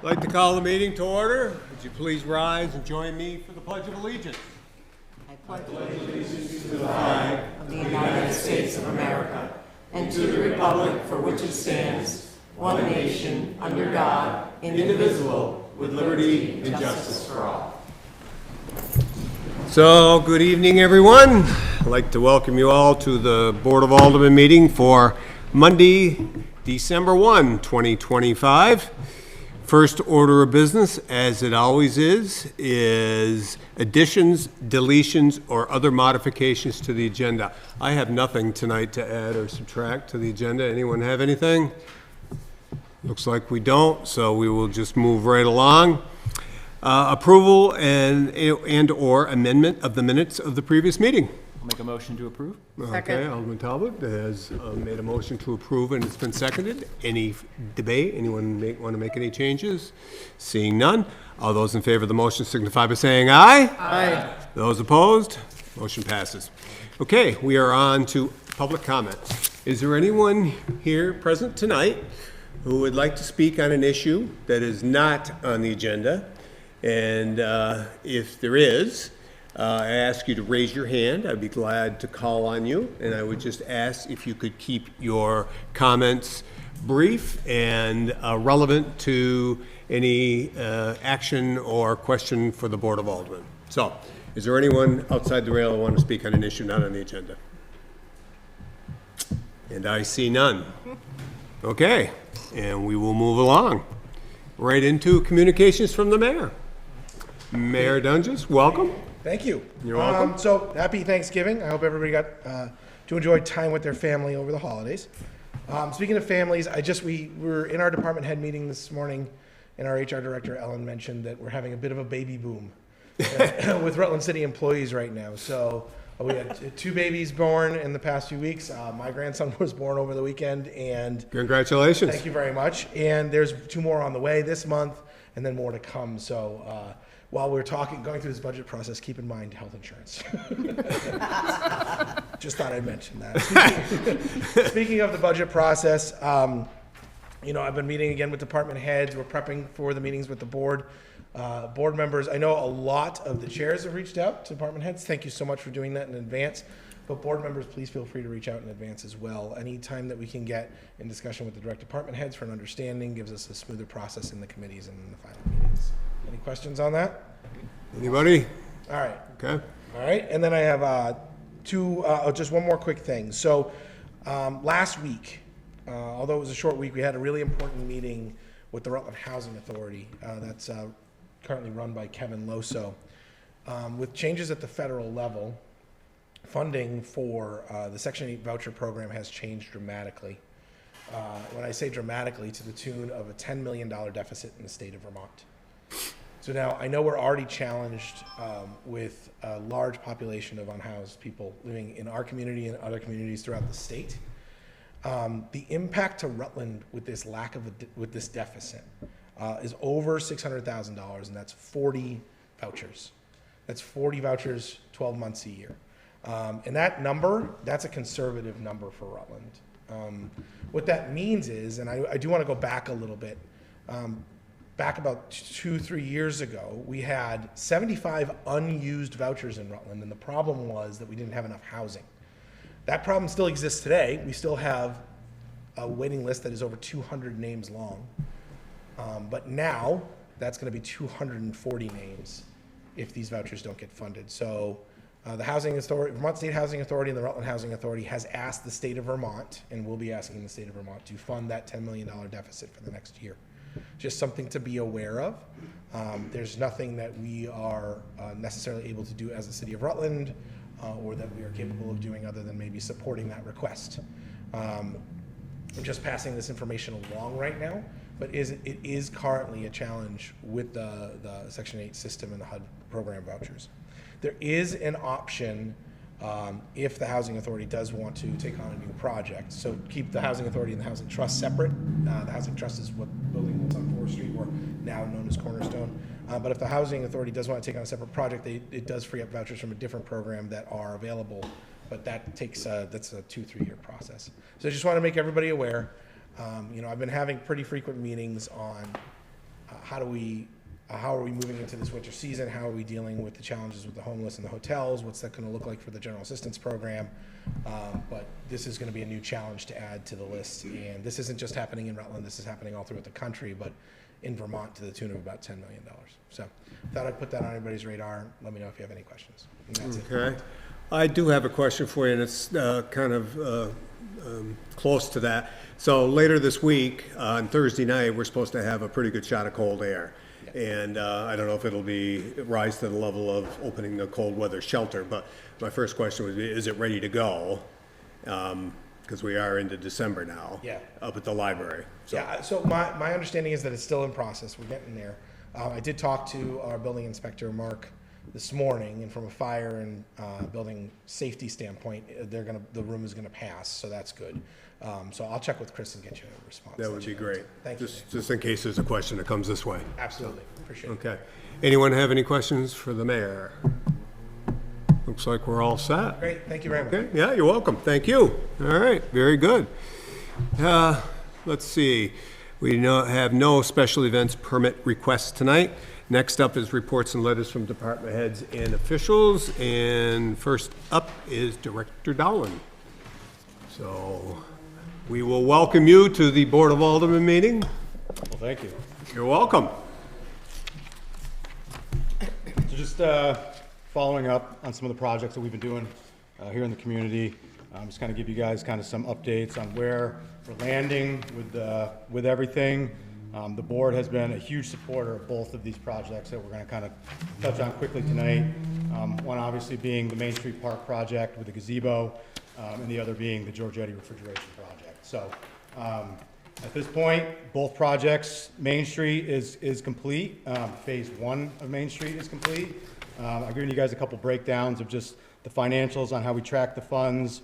I'd like to call the meeting to order. Would you please rise and join me for the Pledge of Allegiance? I pledge allegiance to the flag of the United States of America and to the republic for which it stands, one nation, under God, indivisible, with liberty and justice for all. So, good evening, everyone. I'd like to welcome you all to the Board of Aldermen meeting for Monday, December 1, 2025. First order of business, as it always is additions, deletions, or other modifications to the agenda. I have nothing tonight to add or subtract to the agenda. Anyone have anything? Looks like we don't, so we will just move right along. Approval and or amendment of the minutes of the previous meeting. I'll make a motion to approve. Okay, Alderman Talbot has made a motion to approve and it's been seconded. Any debate? Anyone want to make any changes? Seeing none. All those in favor of the motion signify by saying aye. Aye. Those opposed? Motion passes. Okay, we are on to public comment. Is there anyone here present tonight who would like to speak on an issue that is not on the agenda? And if there is, I ask you to raise your hand. I'd be glad to call on you. And I would just ask if you could keep your comments brief and relevant to any action or question for the Board of Aldermen. So, is there anyone outside the rail who want to speak on an issue not on the agenda? And I see none. Okay, and we will move along right into communications from the mayor. Mayor Dunges, welcome. Thank you. You're welcome. So happy Thanksgiving. I hope everybody got to enjoy time with their family over the holidays. Speaking of families, we were in our department head meeting this morning, and our HR director, Ellen, mentioned that we're having a bit of a baby boom with Rutland City employees right now. So we had 2 babies born in the past few weeks. My grandson was born over the weekend, and Congratulations. thank you very much. And there's 2 more on the way this month, and then more to come. So while we're going through this budget process, keep in mind health insurance. Just thought I'd mention that. Speaking of the budget process, I've been meeting again with department heads. We're prepping for the meetings with the board. Board members, I know a lot of the chairs have reached out to department heads. Thank you so much for doing that in advance. But board members, please feel free to reach out in advance as well. Any time that we can get in discussion with the direct department heads for an understanding gives us a smoother process in the committees and in the final meetings. Any questions on that? Anybody? All right. Okay. All right. And then I have just one more quick thing. So last week, although it was a short week, we had a really important meeting with the Rutland Housing Authority that's currently run by Kevin Loso. With changes at the federal level, funding for the Section 8 voucher program has changed dramatically. When I say dramatically, to the tune of a $10 million deficit in the state of Vermont. So now I know we're already challenged with a large population of unhoused people living in our community and other communities throughout the state. The impact to Rutland with this with this deficit is over $600,000, and that's 40 vouchers. That's 40 vouchers, 12 months a year. And that number, that's a conservative number for Rutland. What that means is, and I do want to go back a little bit, back about 2-3 years ago, we had 75 unused vouchers in Rutland, and the problem was that we didn't have enough housing. That problem still exists today. We still have a waiting list that is over 200 names long. But now, that's going to be 240 names if these vouchers don't get funded. So the Housing Authority, Vermont State Housing Authority and the Rutland Housing Authority has asked the state of Vermont, and will be asking the state of Vermont, to fund that $10 million deficit for the next year. Just something to be aware of. There's nothing that we are necessarily able to do as a city of Rutland or that we are capable of doing other than maybe supporting that request. I'm just passing this information along right now, but it is currently a challenge with the Section 8 system and the HUD program vouchers. There is an option if the Housing Authority does want to take on a new project. So keep the Housing Authority and the Housing Trust separate. The Housing Trust is what building that's on 4th Street, or now known as Cornerstone. But if the Housing Authority does want to take on a separate project, it does free up vouchers from a different program that are available, but that takes that's a 2-3 year process. So I just want to make everybody aware. I've been having pretty frequent meetings on how are we moving into this winter season? How are we dealing with the challenges with the homeless and the hotels? What's that going to look like for the general assistance program? But this is going to be a new challenge to add to the list. And this isn't just happening in Rutland. This is happening all throughout the country, but in Vermont to the tune of about $10 million. So thought I'd put that on everybody's radar. Let me know if you have any questions. And that's it. Okay. I do have a question for you, and it's kind of close to that. So later this week, on Thursday night, we're supposed to have a pretty good shot of cold air. And I don't know if it'll rise to the level of opening the cold weather shelter, but my first question would be, is it ready to go? Because we are into December now. Yeah. Up at the library. So. Yeah, so my understanding is that it's still in process. We're getting there. I did talk to our building inspector, Mark, this morning, and from a fire and building safety standpoint, the room is gonna pass, so that's good. So I'll check with Chris and get you a response. That would be great. Thank you. Just in case there's a question that comes this way. Absolutely, appreciate it. Okay. Anyone have any questions for the mayor? Looks like we're all set. Great, thank you very much. Okay, yeah, you're welcome. Thank you. All right, very good. Let's see. We have no special events permit requests tonight. Next up is reports and letters from department heads and officials. And first up is Director Dahlin. So we will welcome you to the Board of Aldermen meeting. Well, thank you. You're welcome. So just following up on some of the projects that we've been doing here in the community. Just kind of give you guys kind of some updates on where we're landing with everything. The board has been a huge supporter of both of these projects that we're going to kind of touch on quickly tonight. One obviously being the Main Street Park project with the gazebo, and the other being the Giorgetti Refrigeration project. So at this point, both projects, Main Street is complete. Phase 1 of Main Street is complete. I've given you guys a couple breakdowns of just the financials on how we track the funds.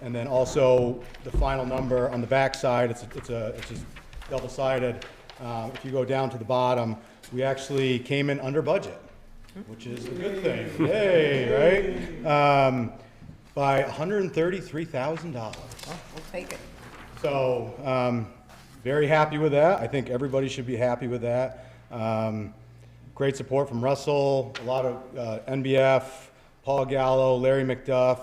And then also the final number on the back side, it's just double-sided. If you go down to the bottom, we actually came in under budget, which is a good thing. Yay, right? By $133,000. We'll take it. So, very happy with that. I think everybody should be happy with that. Great support from Russell, a lot of NBF, Paul Gallo, Larry McDuff,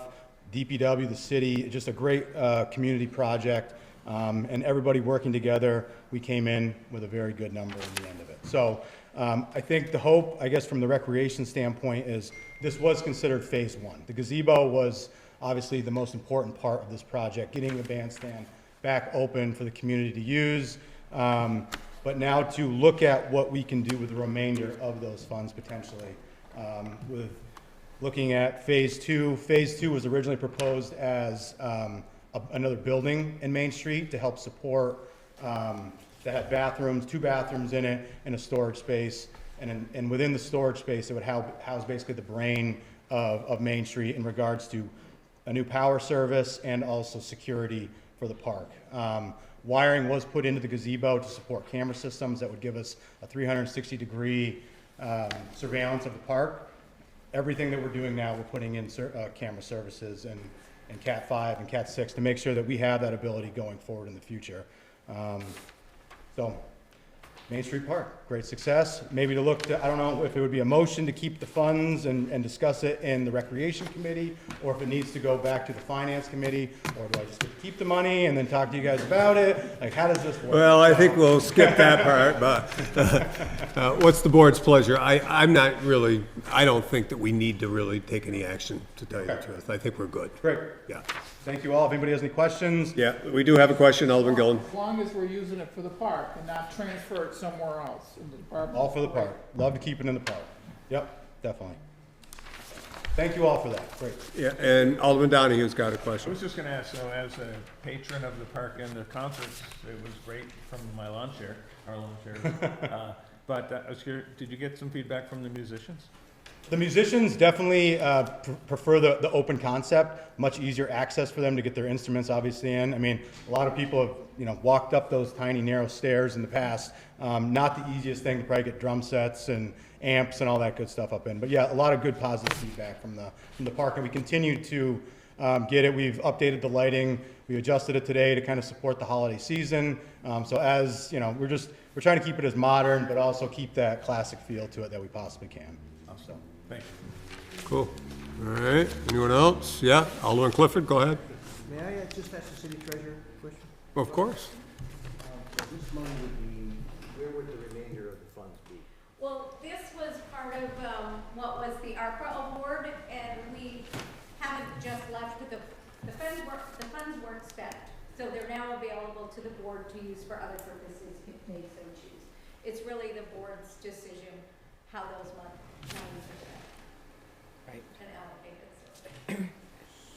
DPW, the city, just a great community project. And everybody working together, we came in with a very good number at the end of it. So I think the hope, I guess, from the recreation standpoint is this was considered phase 1. The gazebo was obviously the most important part of this project, getting the bandstand back open for the community to use. But now to look at what we can do with the remainder of those funds potentially. With looking at phase 2. Phase 2 was originally proposed as another building in Main Street to help support, that had bathrooms, 2 bathrooms in it, and a storage space. And within the storage space, it would house basically the brain of Main Street in regards to a new power service and also security for the park. Wiring was put into the gazebo to support camera systems that would give us a 360-degree surveillance of the park. Everything that we're doing now, we're putting in camera services and Cat 5 and Cat 6 to make sure that we have that ability going forward in the future. So, Main Street Park, great success. Maybe to look to, I don't know if it would be a motion to keep the funds and discuss it in the Recreation Committee, or if it needs to go back to the Finance Committee, or do I just get to keep the money and then talk to you guys about it? Like, how does this work? Well, I think we'll skip that part, but what's the board's pleasure? I don't think that we need to really take any action, to tell you the truth. I think we're good. Great. Yeah. Thank you all. If anybody has any questions. Yeah, we do have a question, Alderman Gillen. As long as we're using it for the park and not transfer it somewhere else in the department. All for the park. Love to keep it in the park. Yep, definitely. Thank you all for that. Great. Yeah, and Alderman Donohue's got a I question. was just gonna ask, so as a patron of the park and the concerts, it was great from my lawn chair, our lawn chairs. But I was curious, did you get some feedback from the musicians? The musicians definitely prefer the open concept, much easier access for them to get their instruments obviously in. I mean, a lot of people have, walked up those tiny narrow stairs in the past. Not the easiest thing to probably get drum sets and amps and all that good stuff up in. But yeah, a lot of good positive feedback from the park, and we continue to get it. We've updated the lighting. We adjusted it today to kind of support the holiday season. So as, you know, we're trying to keep it as modern, but also keep that classic feel to it that we possibly can. So, Thank you. Cool. All right, anyone else? Yeah, Alderman Clifford, go ahead. May I just ask the city treasurer a question? Of course. So this money would be, where would the remainder of the funds be? Well, this was part of what was the ARPA award, and we haven't just left the funds weren't spent, so they're now available to the board to use for other purposes if they so choose. It's really the board's decision how those monies are spent. Right. And allocated.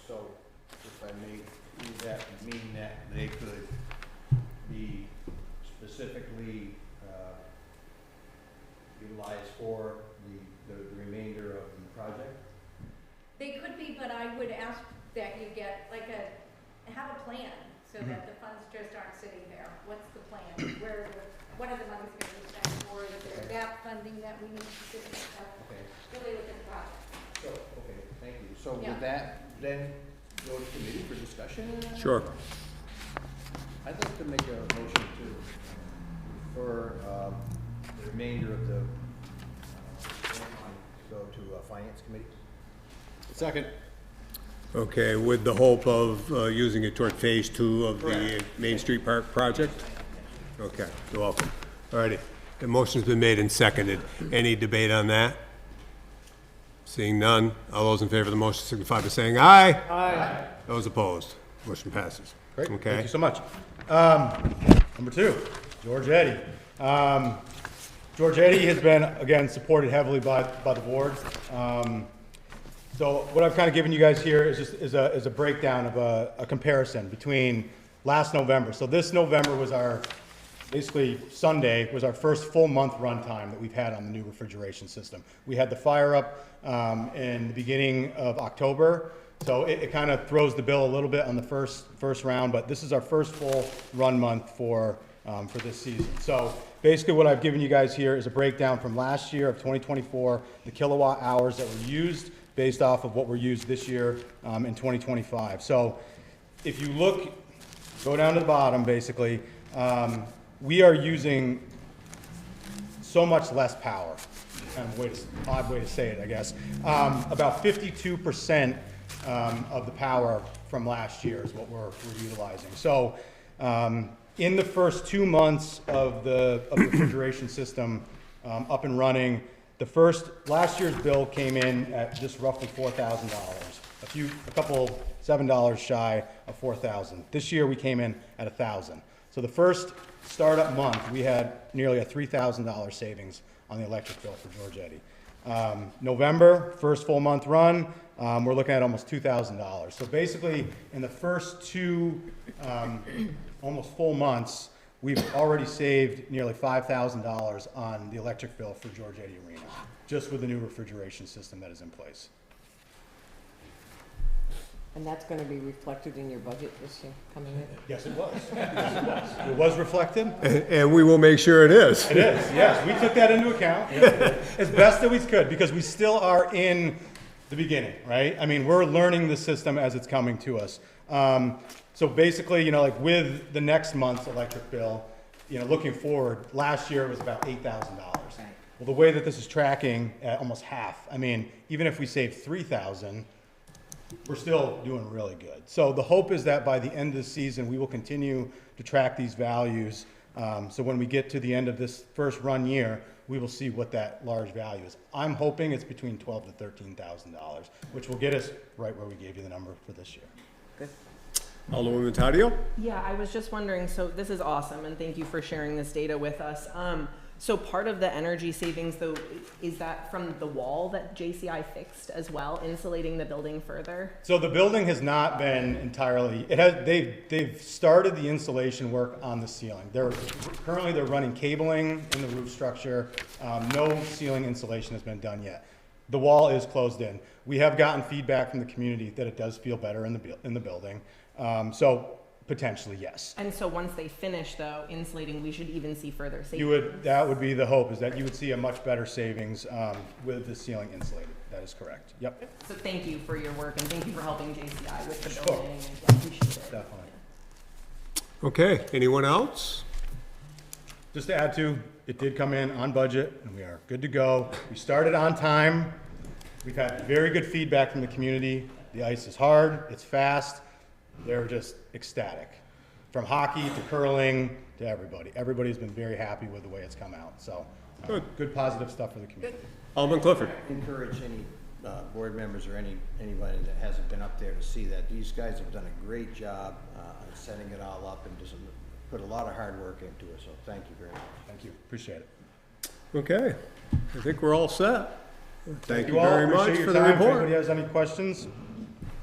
So, if I may, would that mean that they could be specifically utilized for the remainder of the project? They could be, but I would ask that you get have a plan so that the funds just aren't sitting there. What's the plan? What are the monies going to be spent for? Is there BIAP funding that we need to sit in? Okay. Really look at the project. So, okay, thank you. So Yeah. would that then go to committee for discussion? Sure. I'd like to make a motion to refer the remainder of the go to finance committee. second. Okay, with the hope of using it toward phase 2 of the Main Street Park project? Okay, you're welcome. All righty, the motion's been made and seconded. Any debate on that? Seeing none, all those in favor of the motion signify by saying aye. Aye. Those opposed, motion passes. Great, Okay. thank you so much. Number 2, Giorgetti. Giorgetti has been, again, supported heavily by the board. So what I've kind of given you guys here is a breakdown of a comparison between last November. So this November was basically Sunday was our first full month runtime that we've had on the new refrigeration system. We had the fire up in the beginning of October, so it kind of throws the bill a little bit on the first round, but this is our first full run month for this season. So basically what I've given you guys here is a breakdown from last year of 2024, the kilowatt hours that were used based off of what were used this year in 2025. So if you look, go down to the bottom basically, we are using so much less power, kind of odd way to say it, I guess. About 52% of the power from last year is what we're utilizing. So in the first 2 months of the refrigeration system up and running, last year's bill came in at just roughly $4,000, a couple $7 shy of $4,000. This year we came in at $1,000. So the first startup month, we had nearly a $3,000 savings on the electric bill for Giorgetti. November, first full month run, we're looking at almost $2,000. So basically, in the first 2 almost full months, we've already saved nearly $5,000 on the electric bill for Giorgetti Arena, just with the new refrigeration system that is in place. And that's going to be reflected in your budget this year coming in? Yes, it was. Yes, it was. It was reflected. And we will make sure it is. It is, yes. We took that into account as best that we could because we still are in the beginning, right? I mean, we're learning the system as it's coming to us. So basically, you know, like with the next month's electric bill, you know, looking forward, last year it was about $8,000. Well, the way that this is tracking at almost half, I mean, even if we save $3,000, we're still doing really good. So the hope is that by the end of the season, we will continue to track these values. So when we get to the end of this first run year, we will see what that large value is. I'm hoping it's between $12,000 to $13,000, which will get us right where we gave you the number for this year. Good. Alderwoman Taddeo? Yeah, I was just wondering, so this is awesome, and thank you for sharing this data with us. So part of the energy savings, though, is that from the wall that JCI fixed as well, insulating the building further? So the building has not been entirely, they've started the insulation work on the ceiling. Currently they're running cabling in the roof structure. No ceiling insulation has been done yet. The wall is closed in. We have gotten feedback from the community that it does feel better in the building. So potentially, yes. And so once they finish, though, insulating, we should even see further savings? That would be the hope, is that you would see a much better savings with the ceiling insulated. That is correct. Yep. So thank you for your work, and thank you for helping JCI with the Sure. building. Yeah, appreciate it. Definitely. Okay, anyone else? Just to add to, it did come in on budget, and we are good to go. We started on time. We've had very good feedback from the community. The ice is hard, it's fast. They're just ecstatic. From hockey to curling to everybody. Everybody's been very happy with the way it's come out. So, good positive stuff for the community. Alderman Clifford. Encourage any board members or anybody that hasn't been up there to see that. These guys have done a great job on setting it all up and just put a lot of hard work into it. So thank you very much. Thank you, appreciate it. Okay, I think we're all set. Thank you all. very much Appreciate your for the time. If report. anybody has any questions,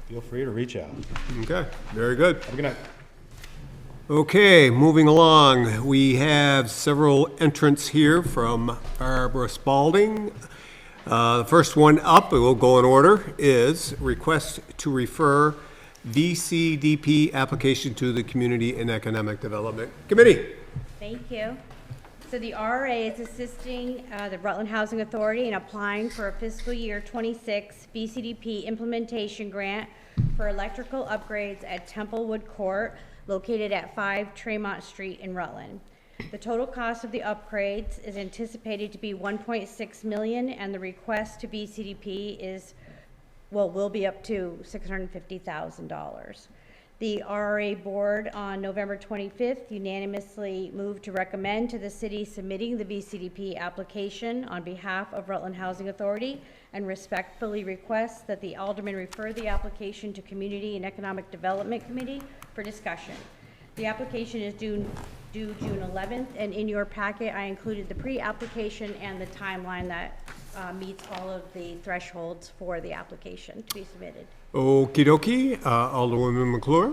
feel free to reach out. Okay, very good. Have a good night. Okay, moving along, we have several entrants here from Barbara Spaulding. The first one up, we'll go in order, is request to refer VCDP application to the Community and Economic Development Committee. Thank you. So the RA is assisting the Rutland Housing Authority in applying for a fiscal year 26 VCDP implementation grant for electrical upgrades at Templewood Court, located at 5 Tremont Street in Rutland. The total cost of the upgrades is anticipated to be $1.6 million, and the request to VCDP will be up to $650,000. The RRA board on November 25th unanimously moved to recommend to the city submitting the VCDP application on behalf of Rutland Housing Authority, and respectfully request that the aldermen refer the application to Community and Economic Development Committee for discussion. The application is due June 11th, and in your packet I included the pre-application and the timeline that meets all of the thresholds for the application to be submitted. Okie dokie, Alderwoman McClure.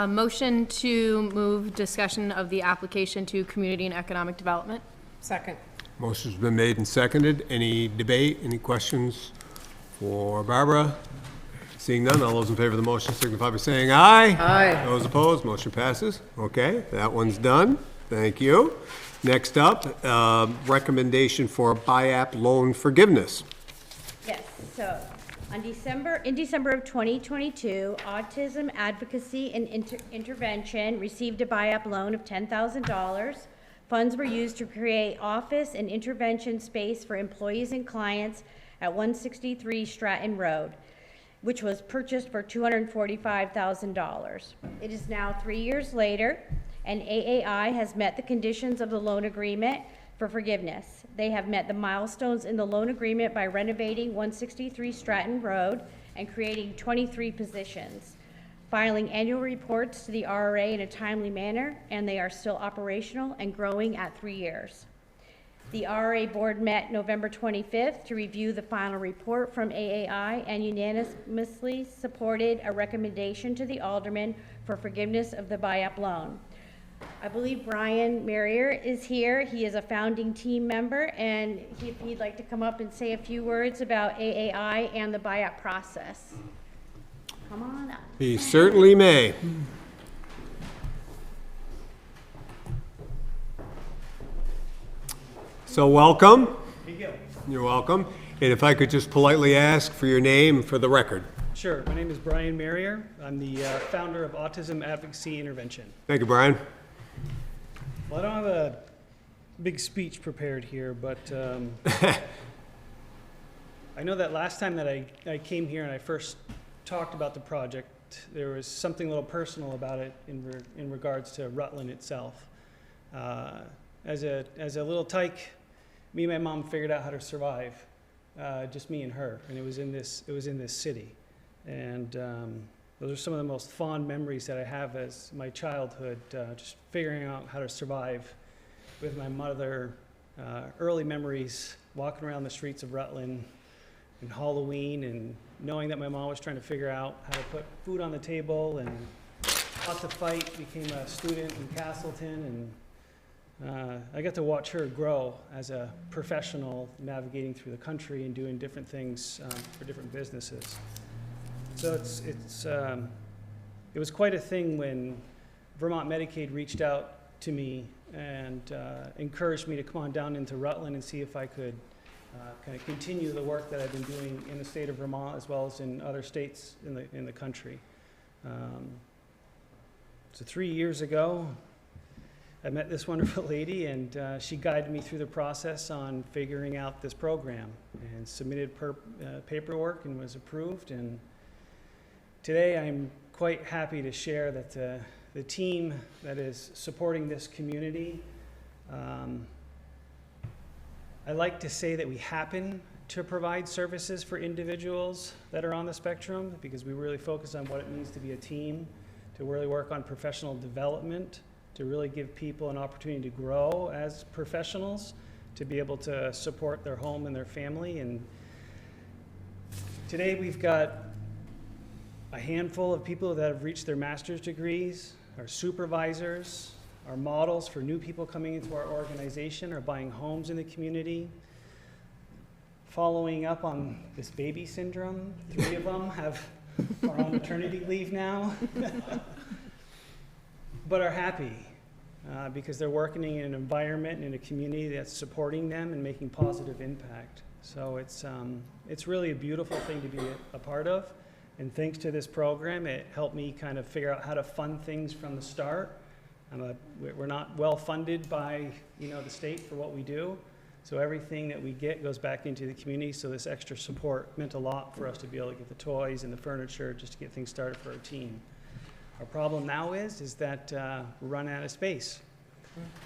Motion to move discussion of the application to Community and Economic Development. Second. Motion's been made and seconded. Any debate, any questions for Barbara? Seeing none, all those in favor of the motion signify by saying aye. Aye. Those opposed, motion passes. Okay, that one's done. Thank you. Next up, recommendation for BIAP loan forgiveness. Yes, so in December of 2022, Autism Advocacy and Intervention received a BIAP loan of $10,000. Funds were used to create office and intervention space for employees and clients at 163 Stratton Road, which was purchased for $245,000. It is now 3 years later, and AAI has met the conditions of the loan agreement for forgiveness. They have met the milestones in the loan agreement by renovating 163 Stratton Road and creating 23 positions, filing annual reports to the RRA in a timely manner, and they are still operational and growing at 3 years. The RRA board met November 25th to review the final report from AAI and unanimously supported a recommendation to the aldermen for forgiveness of the BIAP loan. I believe Brian Merrier is here. He is a founding team member, and if he'd like to come up and say a few words about AAI and the BIAP process. Come on up. He certainly may. So welcome. Thank you. You're welcome. And if I could just politely ask for your name for the record. Sure. My name is Brian Merrier. I'm the founder of Autism Advocacy Intervention. Thank you, Brian. Well, I don't have a big speech prepared here, but I know that last time that I came here and I first talked about the project, there was something a little personal about it in regards to Rutland itself. As a little tyke, me and my mom figured out how to survive, just me and her, and it was in this city. And those are some of the most fond memories that I have as my childhood, just figuring out how to survive with my mother. Early memories, walking around the streets of Rutland and Halloween, and knowing that my mom was trying to figure out how to put food on the table, and fought the fight, became a student in Castleton, and I got to watch her grow as a professional, navigating through the country and doing different things for different businesses. So it was quite a thing when Vermont Medicaid reached out to me and encouraged me to come on down into Rutland and see if I could kind of continue the work that I've been doing in the state of Vermont as well as in other states in the country. So 3 years ago, I met this wonderful lady, and she guided me through the process on figuring out this program, and submitted paperwork and was approved. And today I'm quite happy to share that the team that is supporting this community, I like to say that we happen to provide services for individuals that are on the spectrum, because we really focus on what it means to be a team, to really work on professional development, to really give people an opportunity to grow as professionals, to be able to support their home and their family. And today we've got a handful of people that have reached their master's degrees, our supervisors, our models for new people coming into our organization, are buying homes in the community. Following up on this baby syndrome, 3 of them are on maternity leave now, but are happy because they're working in an environment and in a community that's supporting them and making positive impact. So it's really a beautiful thing to be a part of. And thanks to this program, it helped me kind of figure out how to fund things from the start. We're not well funded by the state for what we do. So everything that we get goes back into the community. So this extra support meant a lot for us to be able to get the toys and the furniture just to get things started for our team. Our problem now is that we're running out of space.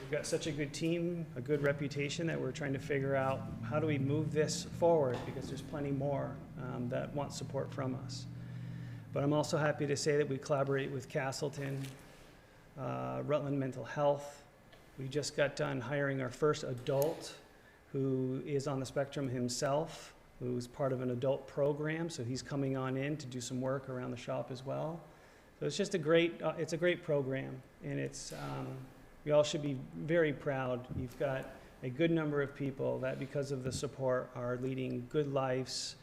We've got such a good team, a good reputation, that we're trying to figure out how do we move this forward, because there's plenty more that want support from us. But I'm also happy to say that we collaborate with Castleton, Rutland Mental Health. We just got done hiring our first adult who is on the spectrum himself, who's part of an adult program, so he's coming on in to do some work around the shop as well. So it's just a great program, and it's we all should be very proud. You've got a good number of people that, because of the support, are leading good lives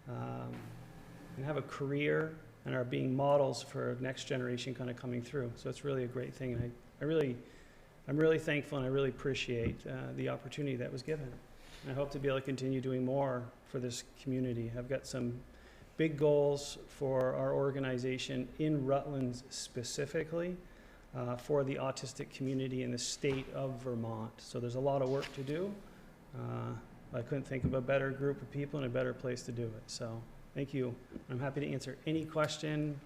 and have a career and are being models for next generation kind of coming through. So it's really a great thing, and I'm really thankful, and I really appreciate the opportunity that was given. And I hope to be able to continue doing more for this community. I've got some big goals for our organization in Rutland specifically for the autistic community in the state of Vermont. So there's a lot of work to do. I couldn't think of a better group of people and a better place to do it. So thank you. I'm happy to answer any question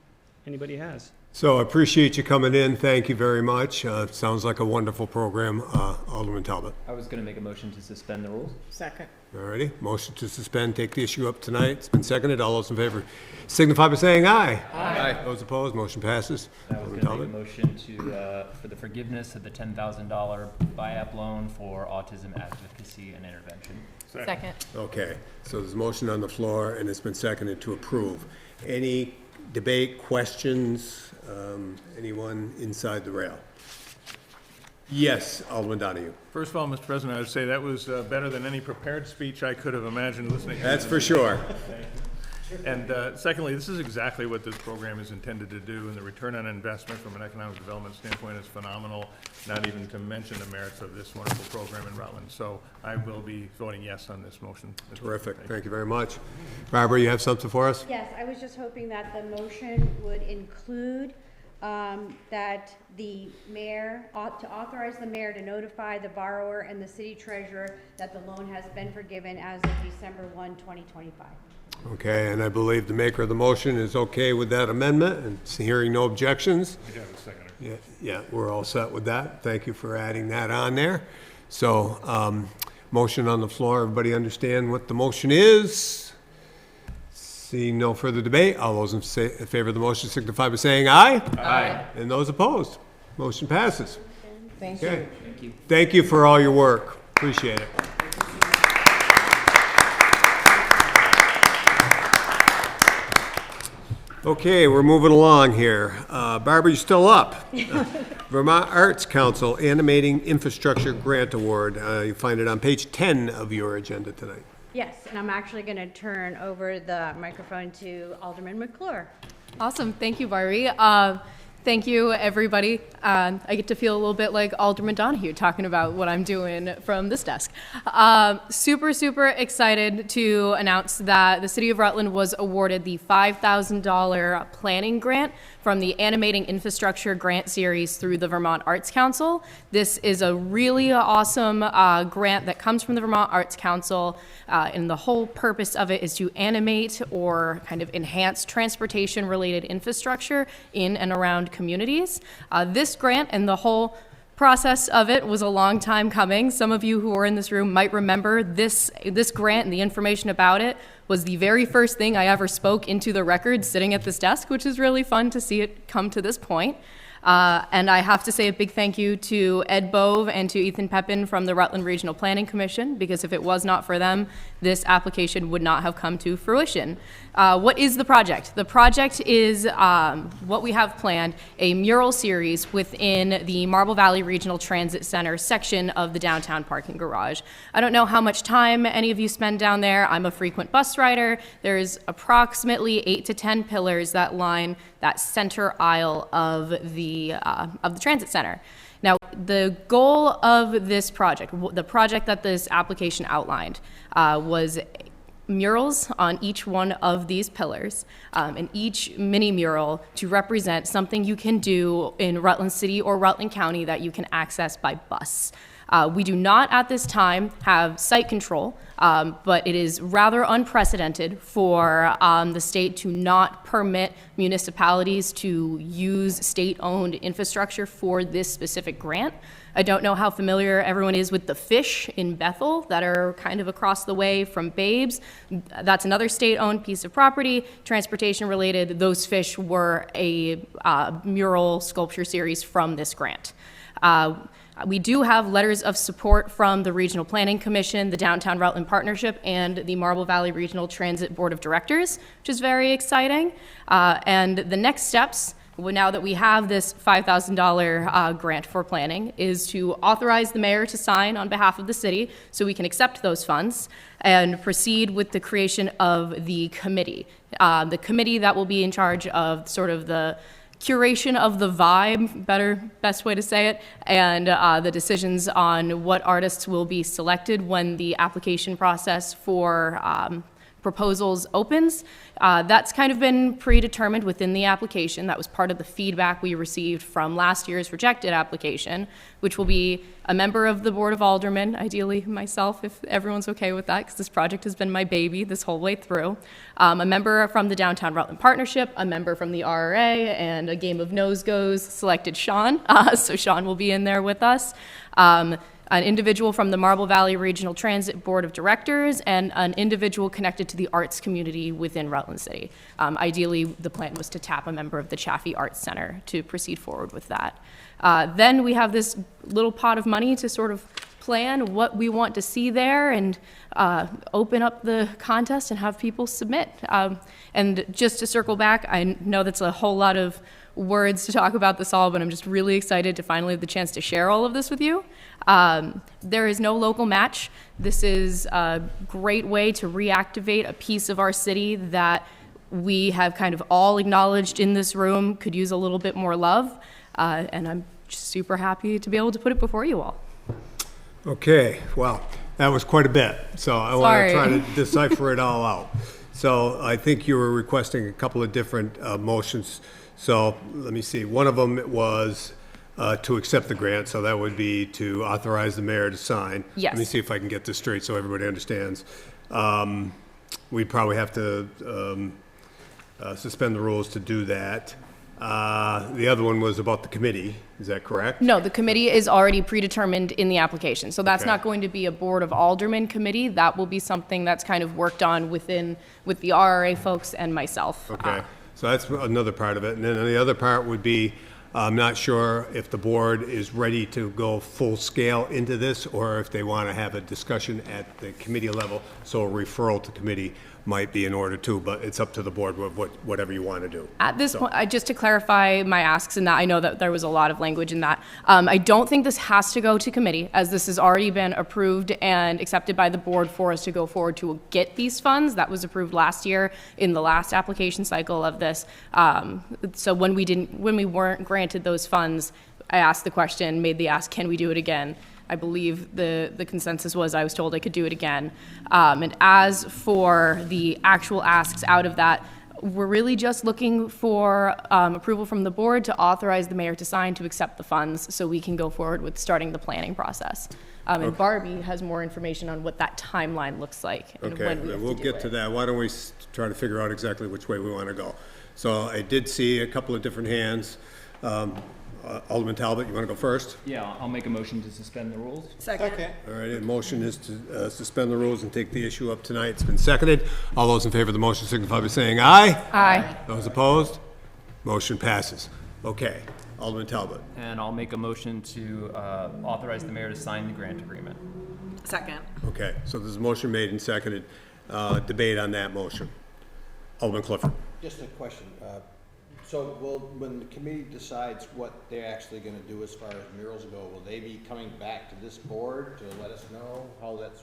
anybody has. So I appreciate you coming in. Thank you very much. Sounds like a wonderful program. Alderman Talbot. I was going to make a motion to suspend the rules. Second. All righty. Motion to suspend, take the issue up tonight. It's been seconded. All those in favor signify by saying aye. Aye. Those opposed, motion passes. I was going to make a motion for the forgiveness of the $10,000 BIAP loan for autism advocacy and intervention. Second. Okay, so there's a motion on the floor, and it's been seconded to approve. Any debate, questions? Anyone inside the rail? Yes, Alderman Donahue. First of all, Mr. President, I would say that was better than any prepared speech I could have imagined listening to. That's for sure. And secondly, this is exactly what this program is intended to do, and the return on investment from an economic development standpoint is phenomenal, not even to mention the merits of this wonderful program in Rutland. So I will be voting yes on this motion. Terrific. Thank you very much. Barbara, you have something for us? Yes, I was just hoping that the motion would include that the mayor ought to authorize the mayor to notify the borrower and the city treasurer that the loan has been forgiven as of December 1, 2025. Okay, and I believe the maker of the motion is okay with that amendment, and hearing no objections. Yeah, we're all set with that. Thank you for adding that on there. So, motion on the floor. Everybody understand what the motion is? Seeing no further debate, all those in favor of the motion signify by saying aye. Aye. And those opposed, motion passes. Thank Okay. you. Thank you. Thank you for all your work. Appreciate it. Okay, we're moving along here. Barbara, you still up? Vermont Arts Council Animating Infrastructure Grant Award. You find it on page 10 of your agenda tonight. Yes, and I'm actually going to turn over the microphone to Alderman McClure. Awesome. Thank you, Barbie. Thank you, everybody. I get to feel a little bit like Alderman Donahue talking about what I'm doing from this desk. Super, super excited to announce that the City of Rutland was awarded the $5,000 planning grant from the Animating Infrastructure Grant Series through the Vermont Arts Council. This is a really awesome grant that comes from the Vermont Arts Council, and the whole purpose of it is to animate or kind of enhance transportation-related infrastructure in and around communities. This grant and the whole process of it was a long time coming. Some of you who are in this room might remember this grant and the information about it was the very first thing I ever spoke into the record sitting at this desk, which is really fun to see it come to this point. And I have to say a big thank you to Ed Bove and to Ethan Pepin from the Rutland Regional Planning Commission, because if it was not for them, this application would not have come to fruition. What is the project? The project is what we have planned, a mural series within the Marble Valley Regional Transit Center section of the downtown parking garage. I don't know how much time any of you spend down there. I'm a frequent bus rider. There's approximately 8 to 10 pillars that line that center aisle of the transit center. Now, the goal of this project, the project that this application outlined, was murals on each one of these pillars, and each mini mural to represent something you can do in Rutland City or Rutland County that you can access by bus. We do not at this time have site control, but it is rather unprecedented for the state to not permit municipalities to use state-owned infrastructure for this specific grant. I don't know how familiar everyone is with the Fish in Bethel that are kind of across the way from Babes. That's another state-owned piece of property, transportation related. Those fish were a mural sculpture series from this grant. We do have letters of support from the Regional Planning Commission, the Downtown Rutland Partnership, and the Marble Valley Regional Transit Board of Directors, which is very exciting. And the next steps, now that we have this $5,000 grant for planning, is to authorize the mayor to sign on behalf of the city so we can accept those funds and proceed with the creation of the committee. The committee that will be in charge of sort of the curation of the vibe, best way to say it, and the decisions on what artists will be selected when the application process for proposals opens. That's kind of been predetermined within the application. That was part of the feedback we received from last year's rejected application, which will be a member of the Board of Aldermen, ideally myself, if everyone's okay with that, because this project has been my baby this whole way through. A member from the Downtown Rutland Partnership, a member from the RRA, and a game of nose goes selected Sean, so Sean will be in there with us. An individual from the Marble Valley Regional Transit Board of Directors, and an individual connected to the arts community within Rutland City. Ideally, the plan was to tap a member of the Chaffee Arts Center to proceed forward with that. Then we have this little pot of money to sort of plan what we want to see there and open up the contest and have people submit. And just to circle back, I know that's a whole lot of words to talk about this all, but I'm just really excited to finally have the chance to share all of this with you. There is no local match. This is a great way to reactivate a piece of our city that we have kind of all acknowledged in this room could use a little bit more love, and I'm just super happy to be able to put it before you all. Okay, well, that was quite a bit, so I want to try to decipher it all out. So I think you were requesting a couple of different motions. So let me see. One of them was to accept the grant, so that would be to authorize the mayor to sign. Yes. Let me see if I can get this straight so everybody understands. We'd probably have to suspend the rules to do that. The other one was about the committee. Is that correct? No, the committee is already predetermined in the application. So that's Okay. not going to be a Board of Aldermen committee. That will be something that's kind of worked on with the RRA folks and myself. Okay, so that's another part of it. And then the other part would be, I'm not sure if the board is ready to go full scale into this or if they want to have a discussion at the committee level. So a referral to committee might be in order too, but it's up to the board with whatever you want to do. At this point, just to clarify my asks in that, I know that there was a lot of language in that. I don't think this has to go to committee, as this has already been approved and accepted by the board for us to go forward to get these funds. That was approved last year in the last application cycle of this. So when we weren't granted those funds, I asked the question, made the ask, can we do it again? I believe the consensus was I was told I could do it again. And as for the actual asks out of that, We're really just looking for approval from the board to authorize the mayor to sign to accept the funds so we can go forward with starting the planning process. And Barbie has more information on what that timeline looks like and Okay, when we have we'll to do get it. to that. Why don't we try to figure out exactly which way we want to go? So I did see a couple of different hands. Alderman Talbot, you want to go first? Yeah, I'll make a motion to suspend the rules. Second. All right, the motion is to suspend the rules and take the issue up tonight. It's been seconded. All those in favor of the motion signify by saying aye. Aye. Those opposed? Motion passes. Okay, Alderman Talbot. And I'll make a motion to authorize the mayor to sign the grant agreement. Second. Okay, so there's a motion made and seconded. Debate on that motion. Alderman Clifford. Just a question. So when the committee decides what they're actually gonna do as far as murals go, will they be coming back to this board to let us know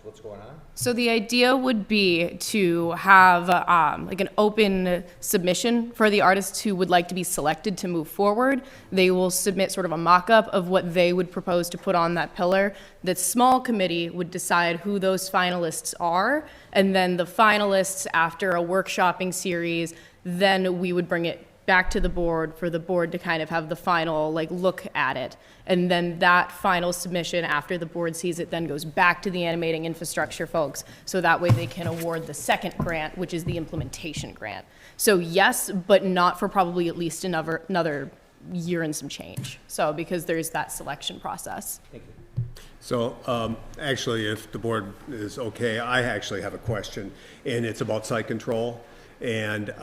what's going on? So the idea would be to have like an open submission for the artists who would like to be selected to move forward. They will submit sort of a mock-up of what they would propose to put on that pillar. The small committee would decide who those finalists are, and then the finalists, after a workshopping series, then we would bring it back to the board for the board to kind of have the final look at it. And then that final submission, after the board sees it, then goes back to the animating infrastructure folks, so that way they can award the second grant, which is the implementation grant. So yes, but not for probably at least another year and some change. So because there's that selection process. Thank you. So actually, if the board is okay, I actually have a question, and it's about site control. And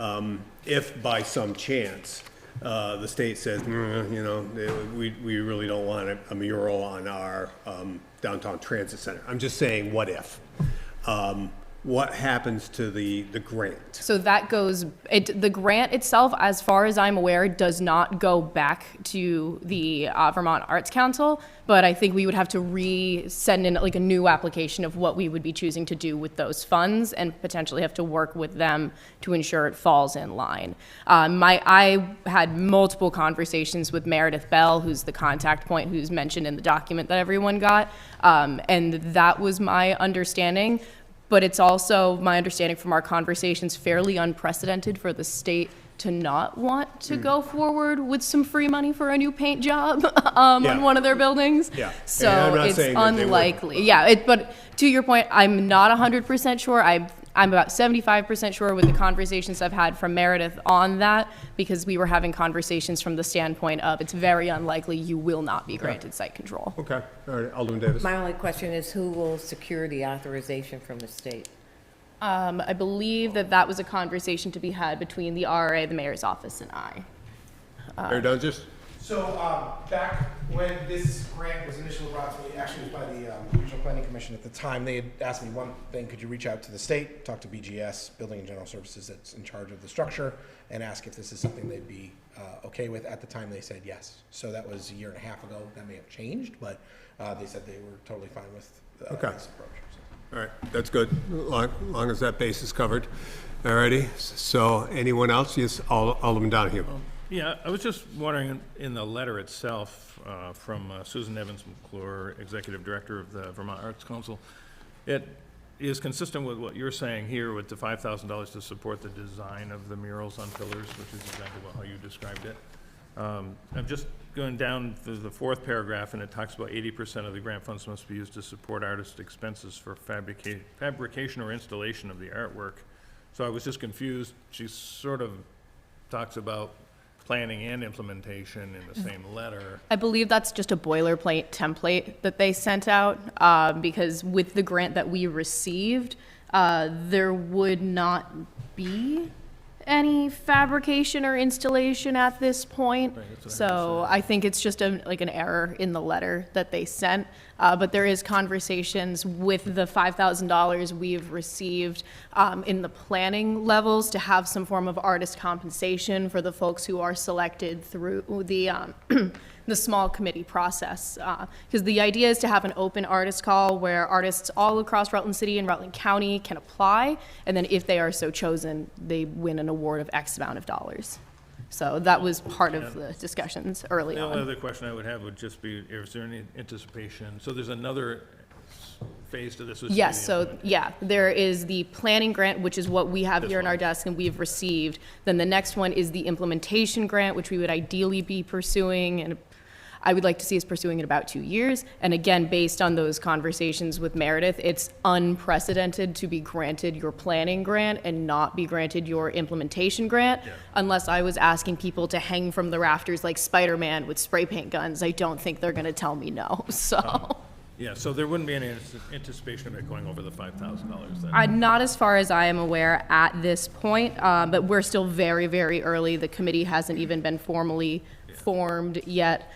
if by some chance the state says, we really don't want a mural on our downtown transit center. I'm just saying, what if? What happens to the grant? So that goes, the grant itself, as far as I'm aware, does not go back to the Vermont Arts Council, but I think we would have to send in a new application of what we would be choosing to do with those funds and potentially have to work with them to ensure it falls in line. I had multiple conversations with Meredith Bell, who's the contact point, who's mentioned in the document that everyone got, and that was my understanding. But it's also my understanding from our conversations fairly unprecedented for the state to not want to go forward with some free money for a new paint job on one of their buildings. Yeah. So it's unlikely. Yeah, but to your point, I'm not 100% sure. I'm about 75% sure with the conversations I've had from Meredith on that, because we were having conversations from the standpoint of it's very unlikely you will not be granted site control. Okay, all right, Alderman Davis. My only question is who will secure the authorization from the state? I believe that was a conversation to be had between the RA, the mayor's office, and I. Mayor Dunges? So back when this grant was initially brought to me, actually it was by the Regional Planning Commission at the time, they had asked me one thing: could you reach out to the state, talk to BGS, Building and General Services, that's in charge of the structure, and ask if this is something they'd be okay with. At the time, they said yes. So that was a year and a half ago. That may have changed, but they said they were totally fine with this approach. So. All right, that's good, long as that base is covered. All righty, so anyone else? Yes, Alderman Donahue. Yeah, I was just wondering, in the letter itself from Susan Evans McClure, Executive Director of the Vermont Arts Council, it is consistent with what you're saying here with the $5,000 to support the design of the murals on pillars, which is exactly how you described it. I'm just going down to the fourth paragraph, and it talks about 80% of the grant funds must be used to support artist expenses for fabrication or installation of the artwork. So I was just confused. She sort of talks about planning and implementation in the same letter. I believe that's just a boilerplate template that they sent out, because with the grant that we received, there would not be any fabrication or installation at this point. Right, so I think it's just an error in the letter that they sent. But there is conversations with the $5,000 we've received in the planning levels to have some form of artist compensation for the folks who are selected through the the small committee process. Because the idea is to have an open artist call where artists all across Rutland City and Rutland County can apply, and then if they are so chosen, they win an award of X amount of dollars. So that was part of the discussions early on. The only other question I would have would just be, is there any anticipation? So there's another phase to this? Which is Yes, the so, yeah, there is the planning grant, which is what we have here in our desk and we've received. Then the next one is the implementation grant, which we would ideally be pursuing, and I would like to see us pursuing in about 2 years. And again, based on those conversations with Meredith, it's unprecedented to be granted your planning grant and not be granted your implementation grant, unless I was asking people to hang from the rafters like Spider-Man with spray paint guns. I don't think they're gonna tell me no, so. Yeah, so there wouldn't be any anticipation of it going over the $5,000 then? Not as far as I am aware at this point, but we're still very, very early. The committee hasn't even been formally formed yet.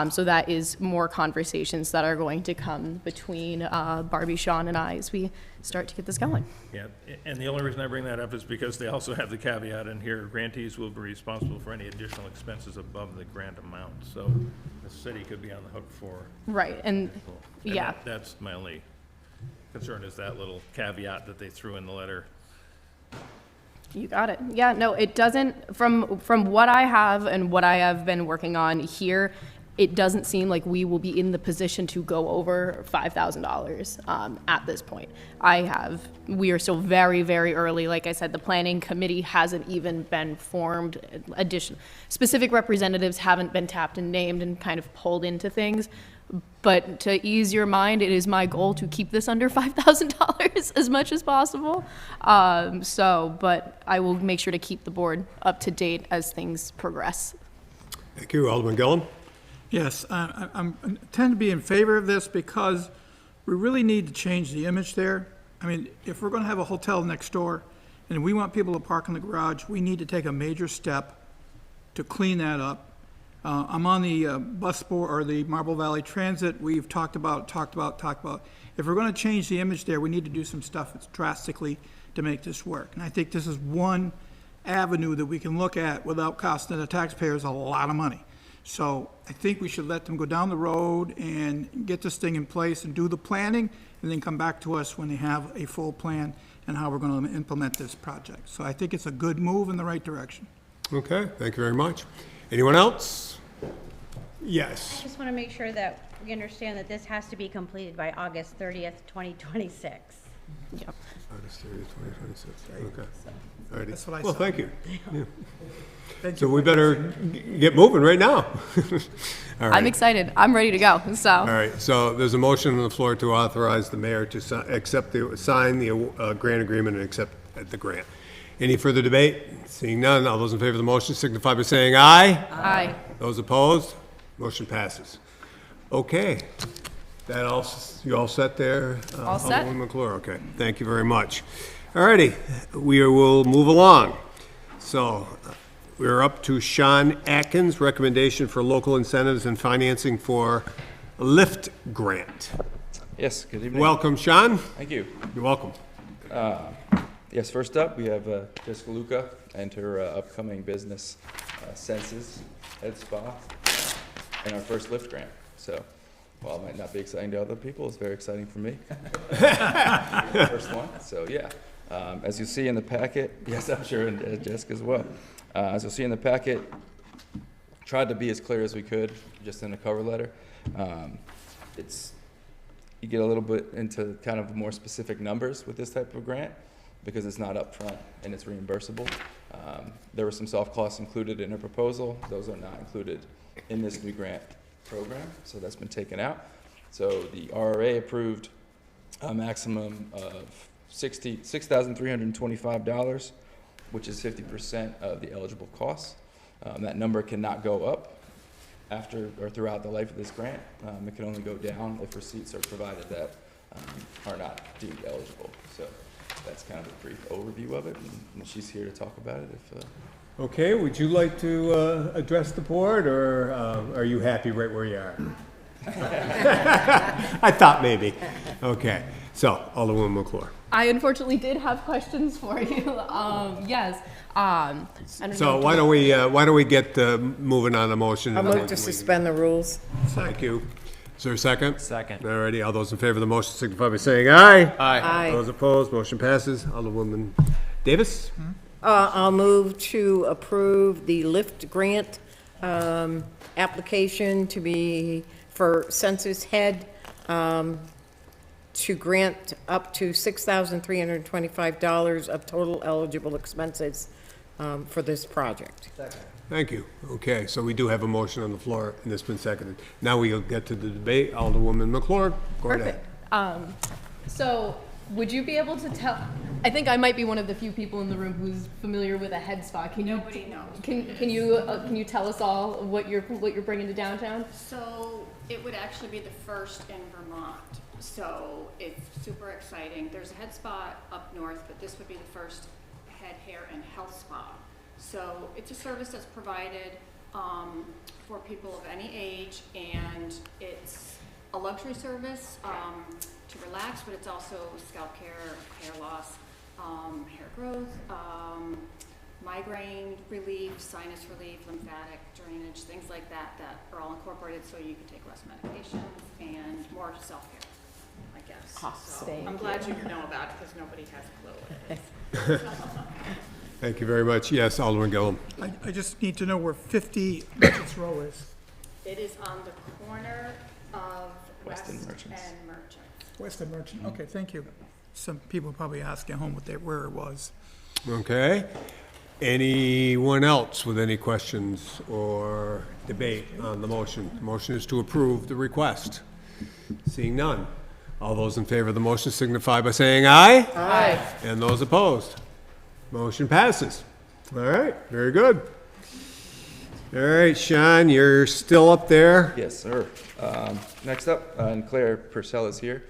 So that is more conversations that are going to come between Barbie, Sean, and I as we start to get this going. Yeah, and the only reason I bring that up is because they also have the caveat in here, grantees will be responsible for any additional expenses above the grant amount. So the city could be on the hook for. Right, and yeah. That's my only concern, is that little caveat that they threw in the letter. You got it. Yeah, no, it doesn't, from what I have and what I have been working on here, it doesn't seem like we will be in the position to go over $5,000 at this point. We are still very, very early. Like I said, the planning committee hasn't even been formed. Specific representatives haven't been tapped and named and kind of pulled into things. But to ease your mind, it is my goal to keep this under $5,000 as much as possible. But I will make sure to keep the board up to date as things progress. Thank you. Alderman Gillen? Yes, I tend to be in favor of this because we really need to change the image there. I mean, if we're going to have a hotel next door and we want people to park in the garage, we need to take a major step to clean that up. I'm on the bus board, or the Marble Valley Transit. We've talked about. If we're going to change the image there, we need to do some stuff drastically to make this work. And I think this is one avenue that we can look at without costing the taxpayers a lot of money. So I think we should let them go down the road and get this thing in place and do the planning, and then come back to us when they have a full plan and how we're going to implement this project. So I think it's a good move in the right direction. Okay, thank you very much. Anyone else? Yes. I just want to make sure that we understand that this has to be completed by August 30th, 2026. Yep. August 30th, 2026. Okay. All righty. That's what I Well, saw. thank you. Yeah. Thank So you. we better get moving right now. All right. I'm excited. I'm ready to go. So. All right, so there's a motion on the floor to authorize the mayor to sign the grant agreement and accept the grant. Any further debate? Seeing none, all those in favor of the motion signify by saying aye. Aye. Those opposed? Motion passes. Okay. That all, you all set there? All set. Alderwoman McClure, okay. Thank you very much. All righty, we will move along. So we're up to Sean Adkins, recommendation for local incentives and financing for LIFT grant. Yes, good evening. Welcome, Sean. Thank you. You're welcome. Yes, first up, we have Jessica Luca and her upcoming business, Senses Head Spa, and our first LIFT grant. So, while it might not be exciting to other people, it's very exciting for me. First one, so yeah. As you see in the packet, yes, I'm sure, and Jessica as well. As you'll see in the packet, tried to be as clear as we could, just in a cover letter. You get a little bit into kind of more specific numbers with this type of grant, because it's not upfront and it's reimbursable. There were some soft costs included in a proposal. Those are not included in this new grant program, so that's been taken out. So the RRA approved a maximum of $6,325, which is 50% of the eligible costs. That number cannot go up after or throughout the life of this grant. It can only go down if receipts are provided that are not deemed eligible. So that's kind of a brief overview of it, and she's here to talk about it. Okay, would you like to address the board, or are you happy right where you are? I thought maybe. Okay, so Alderwoman McClure. I unfortunately did have questions for you. Yes. I don't So know. why don't we get moving on the motion? I and then move to suspend the rules. Thank you. Is there a second? Second. Alrighty, all those in favor of the motion signify by saying aye. Aye. Those opposed, motion passes. Alderwoman Davis? I'll move to approve the LIFT grant application to be for census head to grant up to $6,325 of total eligible expenses for this project. Thank you. Okay, so we do have a motion on the floor, and it's been seconded. Now we'll get to the debate. Alderwoman McClure, go ahead. Perfect. So, would you be able to tell? I think I might be one of the few people in the room who's familiar with a head spa. Nobody knows. Can you tell us all what you're bringing to downtown? So it would actually be the first in Vermont. So it's super exciting. There's a head spa up north, but this would be the first head, hair, and health spa. So it's a service that's provided for people of any age, and it's a luxury service to relax, but it's also scalp care, hair loss, hair growth, migraine relief, sinus relief, lymphatic drainage, things like that that are all incorporated so you can take less medications and more self-care, I guess. So I'm glad you know about it because nobody has a clue what it is. Thank you very much. Yes, Alderman Gillum. I just need to know where 50 Merchants Row is. It is on the corner of West Weston Merchants. and Merchant. Western Merchant, okay, thank you. Some people probably ask at home where it was. Okay. Anyone else with any questions or debate on the motion? The motion is to approve the request. Seeing none. All those in favor of the motion signify by saying aye. Aye. And those opposed? Motion passes. All right, very good. All right, Sean, you're still up there. Yes, sir. Next up, and Claire Purcell is here.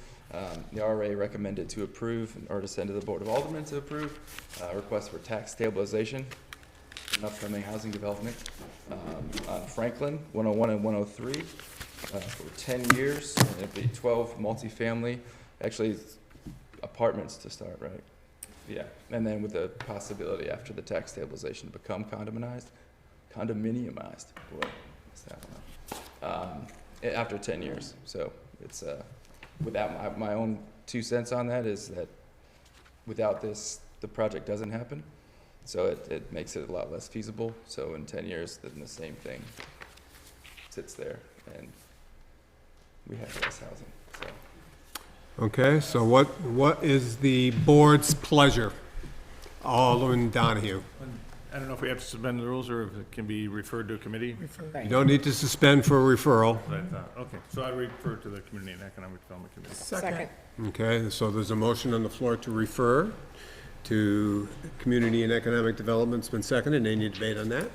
The RA recommended to approve, or to send to the Board of Aldermen to approve, a request for tax stabilization, an upcoming housing development on Franklin, 101 and 103, for 10 years. And it'll be 12 multifamily, actually apartments to start, right? Yeah, and then with the possibility after the tax stabilization to become condominiumized. Boy, missed that one up. After 10 years. So it's, without my own 2 cents on that is that without this, the project doesn't happen. So it makes it a lot less feasible. So in 10 years, then the same thing sits there and we have less housing, so. Okay, so what is the board's pleasure? Alderman Donahue. I don't know if we have to suspend the rules or if it can be referred to a committee. You don't need to suspend for a referral. But I thought, okay, so I refer to the Community and Economic Development Committee. Second. Okay, so there's a motion on the floor to refer to Community and Economic Development. It's been seconded. Any debate on that?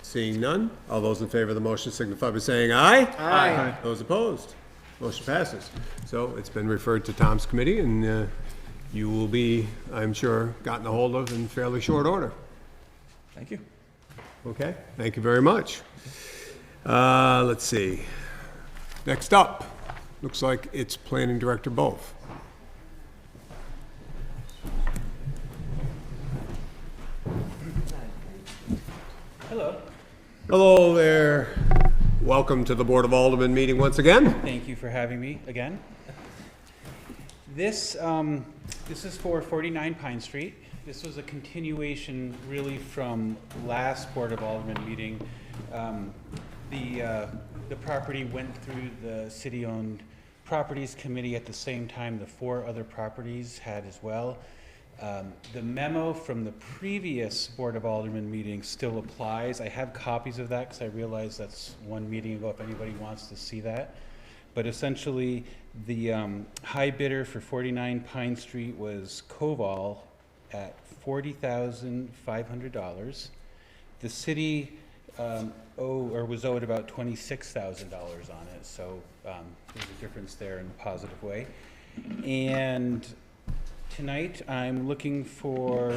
Seeing none, all those in favor of the motion signify by saying aye. Aye. Those opposed? Motion passes. So it's been referred to Tom's committee, and you will be, I'm sure, gotten a hold of in fairly short order. Thank you. Okay, thank you very much. Let's see. Next up, looks like it's Planning Director Both. Hello. Hello there. Welcome to the Board of Aldermen meeting once again. Thank you for having me again. This is for 49 Pine Street. This was a continuation really from last Board of Aldermen meeting. The property went through the city-owned properties committee at the same time the 4 other properties had as well. The memo from the previous Board of Aldermen meeting still applies. I have copies of that because I realize that's one meeting ago if anybody wants to see that. But essentially, the high bidder for 49 Pine Street was Koval at $40,500. The city was owed about $26,000 on it, so there's a difference there in a positive way. And tonight, I'm looking for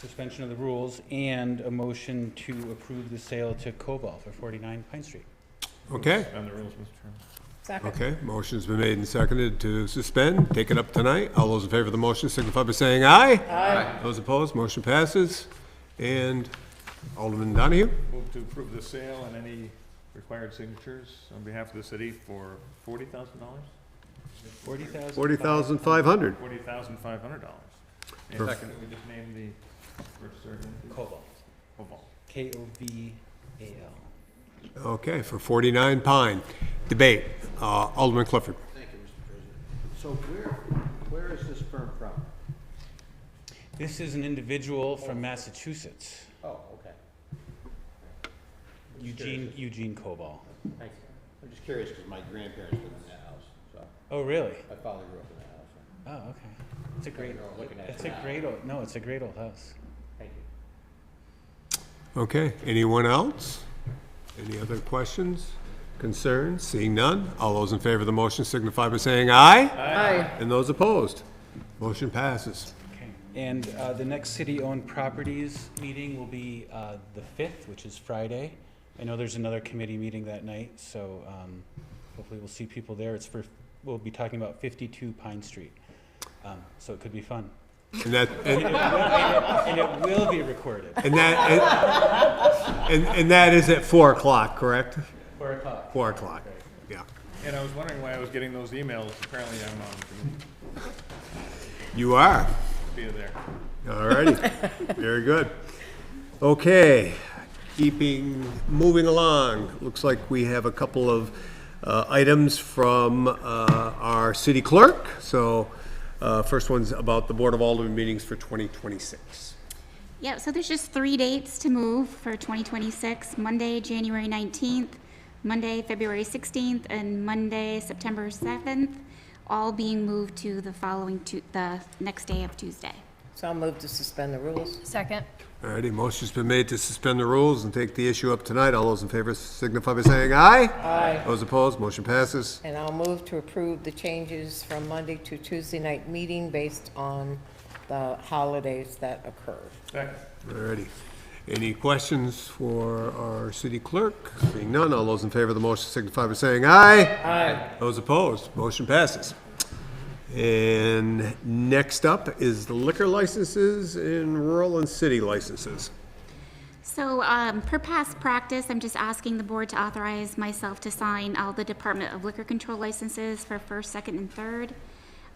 suspension of the rules and a motion to approve the sale to Koval for 49 Pine Street. Okay. Suspend the rules, Mr. Chairman. Second. Okay, motion's been made and seconded to suspend, take it up tonight. All those in favor of the motion signify by saying aye. Aye. Those opposed, motion passes. And Alderman Donahue? Move to approve the sale and any required signatures on behalf of the city for $40,000? $40,500. $40,500. $40,500. And second, we just named the purchaser. Koval. Koval. K-O-V-A-L. Okay, for 49 Pine. Debate. Alderman Clifford. Thank So where is this firm from? This is an individual from Massachusetts, Oh, okay. Eugene Kobal. Thank you. I'm just curious because my grandparents lived in that house, so Oh, really? my father grew up in that house. Oh, okay. It's a great, Looking at it's it a now. great old, no, it's a great old house. Thank you. Okay, anyone else? Any other questions, concerns? Seeing none, all those in favor of the motion signify by saying aye. Aye. And those opposed? Motion passes. Okay. And the next city-owned properties meeting will be the 5th, which is Friday. I know there's another committee meeting that night, so hopefully we'll see people there. We'll be talking about 52 Pine Street, so it could be fun. And that, And it will be recorded. and that is at 4 o'clock, correct? 4 o'clock. 4 o'clock, yeah. And I was wondering why I was getting those emails. Apparently I'm on You are. via there. All righty, very good. Okay, moving along, looks like we have a couple of items from our city clerk. So first one's about the Board of Aldermen meetings for 2026. Yeah, so there's just 3 dates to move for 2026, Monday, January 19th, Monday, February 16th, and Monday, September 7th, all being moved to the the next day of Tuesday. So I'll move to suspend the rules. Second. All righty, motion's been made to suspend the rules and take the issue up tonight. All those in favor signify by saying aye. Aye. Those opposed, motion passes. And I'll move to approve the changes from Monday to Tuesday night meeting based on the holidays that occurred. Second. All righty. Any questions for our city clerk? Seeing none, all those in favor of the motion signify by saying aye. Aye. Those opposed, motion passes. And next up is the liquor licenses and rural and city licenses. So per past practice, I'm just asking the board to authorize myself to sign all the Department of Liquor Control licenses for first, second, and third,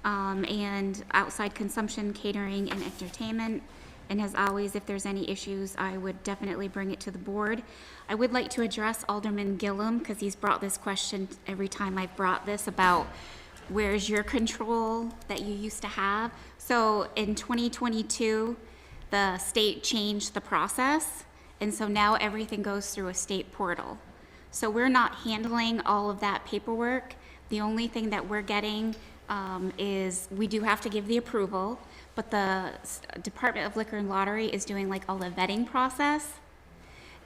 and outside consumption, catering, and entertainment. And as always, if there's any issues, I would definitely bring it to the board. I would like to address Alderman Gillum, because he's brought this question every time I've brought this about where's your control that you used to have. So in 2022, the state changed the process, and so now everything goes through a state portal. So we're not handling all of that paperwork. The only thing that we're getting is we do have to give the approval, but the Department of Liquor and Lottery is doing like all the vetting process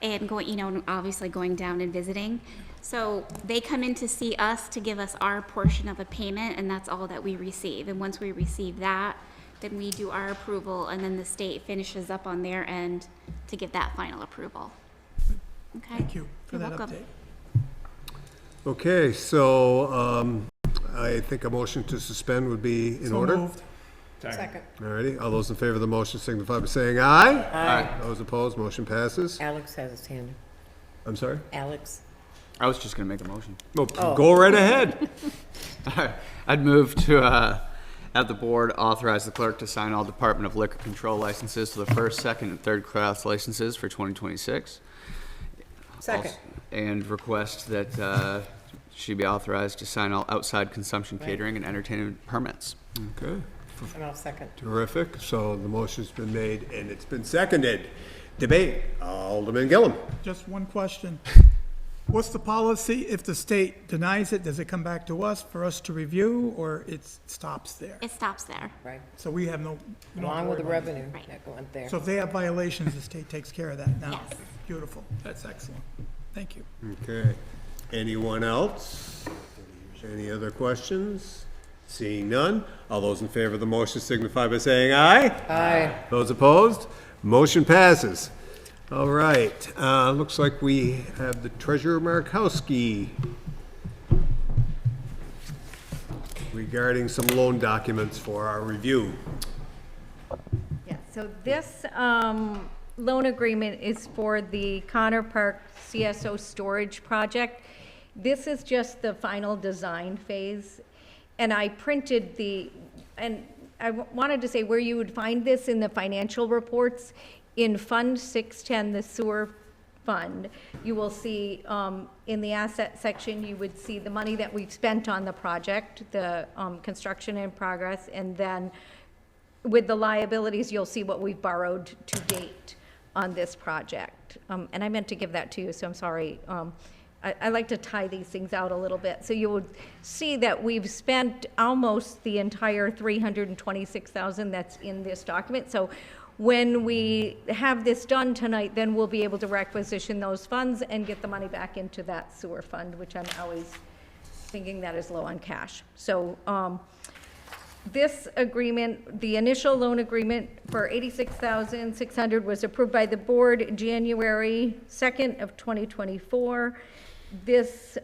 and going, you know, obviously going down and visiting. So they come in to see us to give us our portion of a payment, and that's all that we receive. And once we receive that, then we do our approval, and then the state finishes up on their end to give that final approval. Okay? Thank you for You're that welcome. update. Okay, so I think a motion to suspend would be in So order. moved. Second. All righty, all those in favor of the motion signify by saying aye. Aye. Those opposed, motion passes. Alex has his hand. I'm sorry? Alex. I was just gonna make a motion. No, go right ahead. I'd move to have the board authorize the clerk to sign all Department of Liquor Control licenses to the first, second, and third class licenses for 2026. Second. And request that she be authorized to sign all outside consumption, catering, and entertainment permits. Okay, And I'll second. terrific. So the motion's been made and it's been seconded. Debate, Alderman Gillum. Just one question. What's the policy? If the state denies it, does it come back to us for us to review, or it stops there? It stops there. Right. So we have no. we don't have Along to with the worry about revenue Right. that went there. it. So if they have violations, the state takes care of that now. Yes. Beautiful. That's excellent. Thank you. Okay. Anyone else? Any other questions? Seeing none, all those in favor of the motion signify by saying aye. Aye. Those opposed? Motion passes. All right, looks like we have the Treasurer Markowski regarding some loan documents for our review. Yeah, so this loan agreement is for the Connor Park CSO storage project. This is just the final design phase. And I printed and I wanted to say where you would find this in the financial reports. In Fund 610, the sewer fund, you will see in the asset section, you would see the money that we've spent on the project, the construction in progress, and then with the liabilities, you'll see what we've borrowed to date on this project. And I meant to give that to you, so I'm sorry. I like to tie these things out a little bit. So you would see that we've spent almost the entire $326,000 that's in this document. So when we have this done tonight, then we'll be able to requisition those funds and get the money back into that sewer fund, which I'm always thinking that is low on cash. So this agreement, the initial loan agreement for $86,600 was approved by the board January 2nd of 2024. This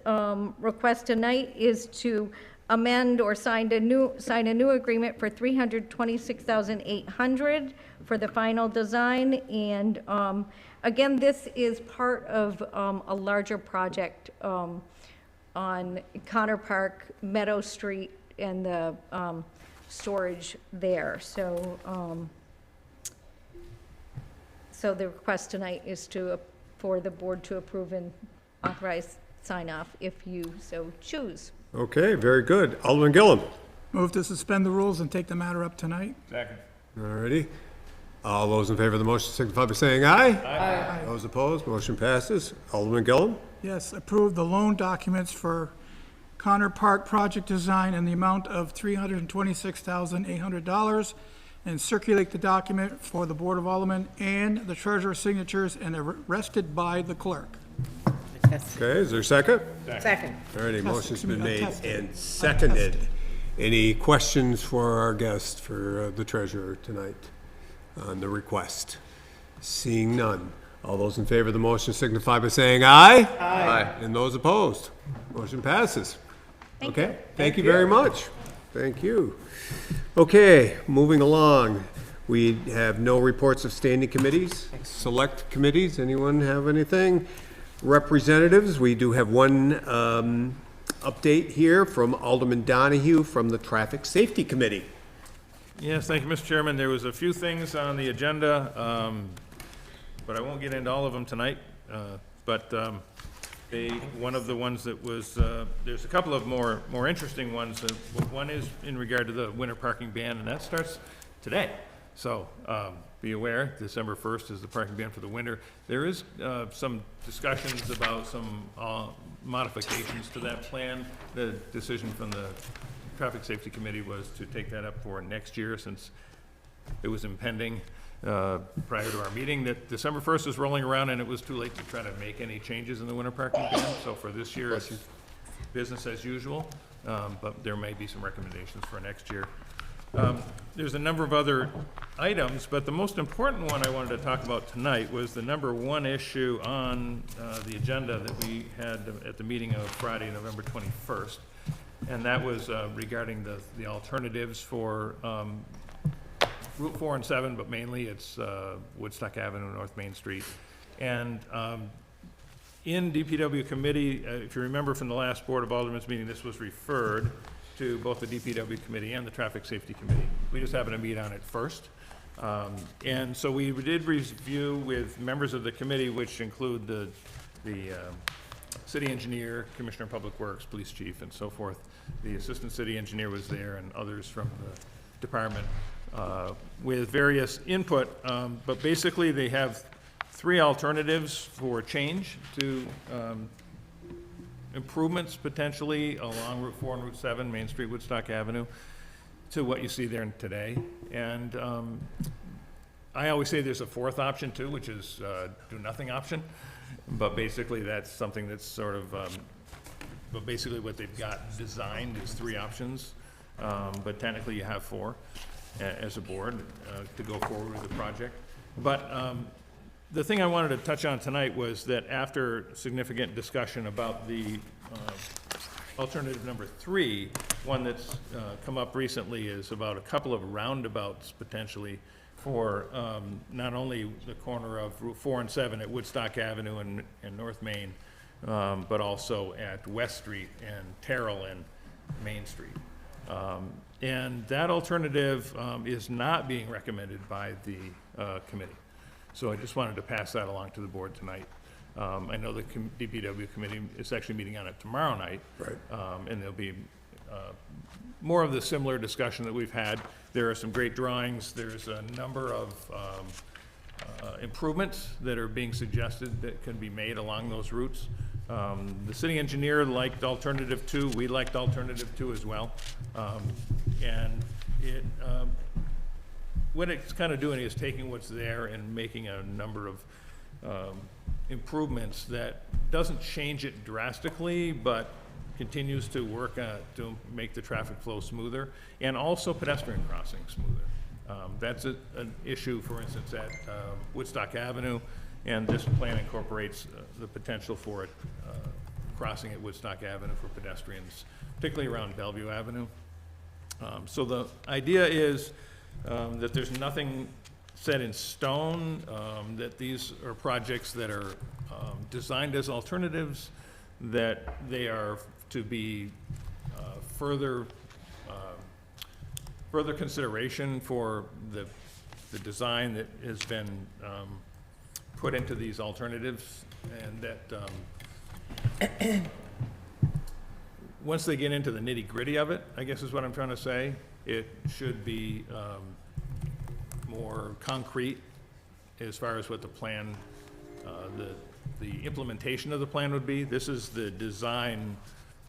request tonight is to amend or sign a new agreement for $326,800 for the final design. And again, this is part of a larger project on Connor Park, Meadow Street, and the storage there. So so the request tonight is for the board to approve and authorize sign off if you so choose. Okay, very good. Alderman Gillum. Move to suspend the rules and take the matter up tonight. Second. All righty. All those in favor of the motion signify by saying aye. Aye. Those opposed, motion passes. Alderman Gillum. Yes, approve the loan documents for Connor Park project design in the amount of $326,800 and circulate the document for the Board of Aldermen and the treasurer's signatures and arrested by the clerk. Okay, is there a second? Second. All righty, motion's been made Tested. and seconded. Any questions for our guest, for the treasurer tonight on the request? Seeing none. All those in favor of the motion signify by saying aye. Aye. And those opposed? Motion passes. Thank Okay, you. thank you very much. Thank you. Okay, moving along. We have no reports of standing committees, select committees. Anyone have anything? Representatives, we do have one update here from Alderman Donahue from the Traffic Safety Committee. Yes, thank you, Mr. Chairman. There was a few things on the agenda, but I won't get into all of them tonight. One of the ones that was, there's a couple of more interesting ones. One is in regard to the winter parking ban, and that starts today. So be aware, December 1st is the parking ban for the winter. There is some discussions about some modifications to that plan. The decision from the Traffic Safety Committee was to take that up for next year, since it was impending prior to our meeting that December 1st was rolling around and it was too late to try to make any changes in the winter parking ban. So for this year, it's business as usual, but there may be some recommendations for next year. There's a number of other items, but the most important one I wanted to talk about tonight was the number one issue on the agenda that we had at the meeting of Friday, November 21st. And that was regarding the alternatives for Route 4 and 7, but mainly it's Woodstock Avenue, North Main Street. And in DPW committee, if you remember from the last Board of Aldermen's meeting, this was referred to both the DPW committee and the Traffic Safety Committee. We just happened to meet on it first. And so we did review with members of the committee, which include the city engineer, Commissioner of Public Works, police chief, and so forth. The assistant city engineer was there and others from the department with various input. But basically they have three alternatives for change to improvements potentially along Route 4 and Route 7, Main Street, Woodstock Avenue, to what you see there today. And I always say there's a fourth option too, which is do nothing option. But basically that's something that's sort of, but basically what they've got designed is three options. But technically you have four as a board to go forward with the project. But the thing I wanted to touch on tonight was that after significant discussion about the alternative number 3, one that's come up recently is about a couple of roundabouts potentially for not only the corner of Route 4 and 7 at Woodstock Avenue and North Main, but also at West Street and Terrell and Main Street. And that alternative is not being recommended by the committee. So I just wanted to pass that along to the board tonight. I know the DPW committee is actually meeting on it tomorrow night. Right. And there'll be more of the similar discussion that we've had. There are some great drawings. There's a number of improvements that are being suggested that can be made along those routes. The city engineer liked alternative 2. We liked alternative 2 as well. And it, what it's kind of doing is taking what's there and making a number of improvements that doesn't change it drastically, but continues to work to make the traffic flow smoother, and also pedestrian crossing smoother. That's an issue, for instance, at Woodstock Avenue, and this plan incorporates the potential for it crossing at Woodstock Avenue for pedestrians, particularly around Bellevue Avenue. So the idea is that there's nothing set in stone, that these are projects that are designed as alternatives, that they are to be further consideration for the design that has been put into these alternatives, and that once they get into the nitty-gritty of it, I guess is what I'm trying to say, it should be more concrete as far as what the plan, the implementation of the plan would be. This is the design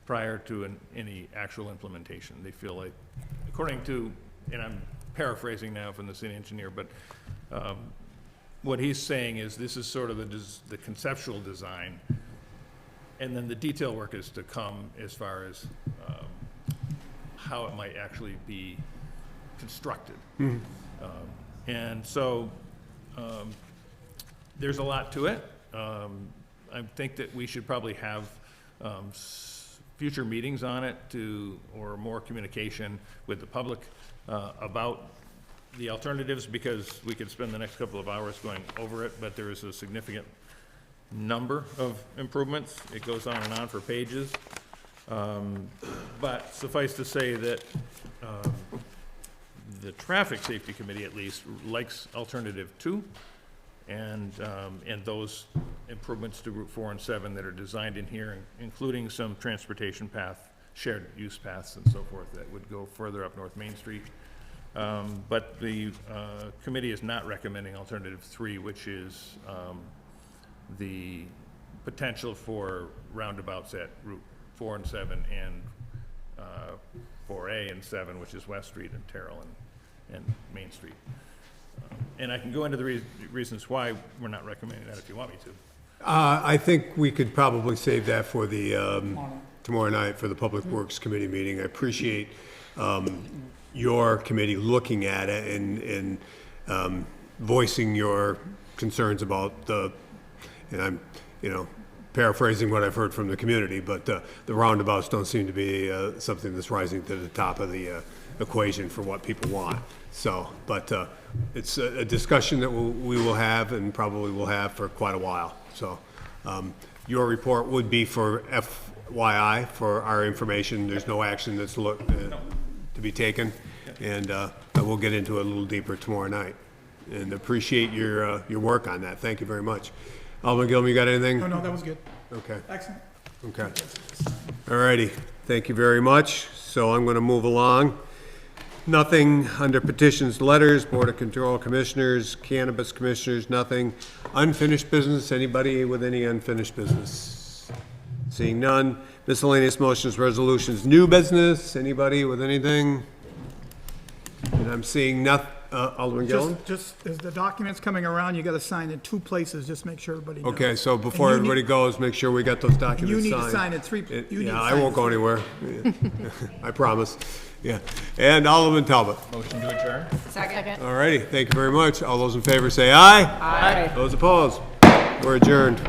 prior to any actual implementation. They feel like, according to, and I'm paraphrasing now from the city engineer, but what he's saying is this is sort of the conceptual design, and then the detail work is to come as far as how it might actually be constructed. Mm-hmm. And so there's a lot to it. I think that we should probably have future meetings on it or more communication with the public about the alternatives, because we could spend the next couple of hours going over it, but there is a significant number of improvements. It goes on and on for pages. But suffice to say that the Traffic Safety Committee, at least, likes alternative 2, and those improvements to Route 4 and 7 that are designed in here, including some transportation path, shared use paths and so forth that would go further up North Main Street. But the committee is not recommending alternative 3, which is the potential for roundabouts at Route 4 and 7 and 4A and 7, which is West Street and Terrell and Main Street. And I can go into the reasons why we're not recommending that if you want me to. I think we could probably save that for the tomorrow night for the Public Works Committee meeting. I appreciate your committee looking at it and voicing your concerns about and I'm, paraphrasing what I've heard from the community, but the roundabouts don't seem to be something that's rising to the top of the equation for what people want. So, but it's a discussion that we will have and probably will have for quite a while. So your report would be for FYI, for our information. There's no action that's to be taken, and we'll get into it a little deeper tomorrow night. And appreciate your work on that. Thank you very much. Alderman Gilman, you got anything? No, that was good. Okay. Excellent. Okay. All righty. Thank you very much. So I'm going to move along. Nothing under petitions, letters, Board of Control Commissioners, Cannabis Commissioners, nothing. Unfinished business, anybody with any unfinished business? Seeing none. Miscellaneous motions, resolutions, new business, anybody with anything? And I'm seeing nothing. Alderman Gillen? Just as the document's coming around, you gotta sign in 2 places, just make sure everybody knows. Okay, so before everybody goes, make sure we got those documents signed. You need to sign it 3, Yeah, I won't go anywhere. I promise. Yeah. And Alderman Talbot. Motion to adjourn? Second. All righty, thank you very much. All those in favor say aye. Aye. Those opposed? We're adjourned.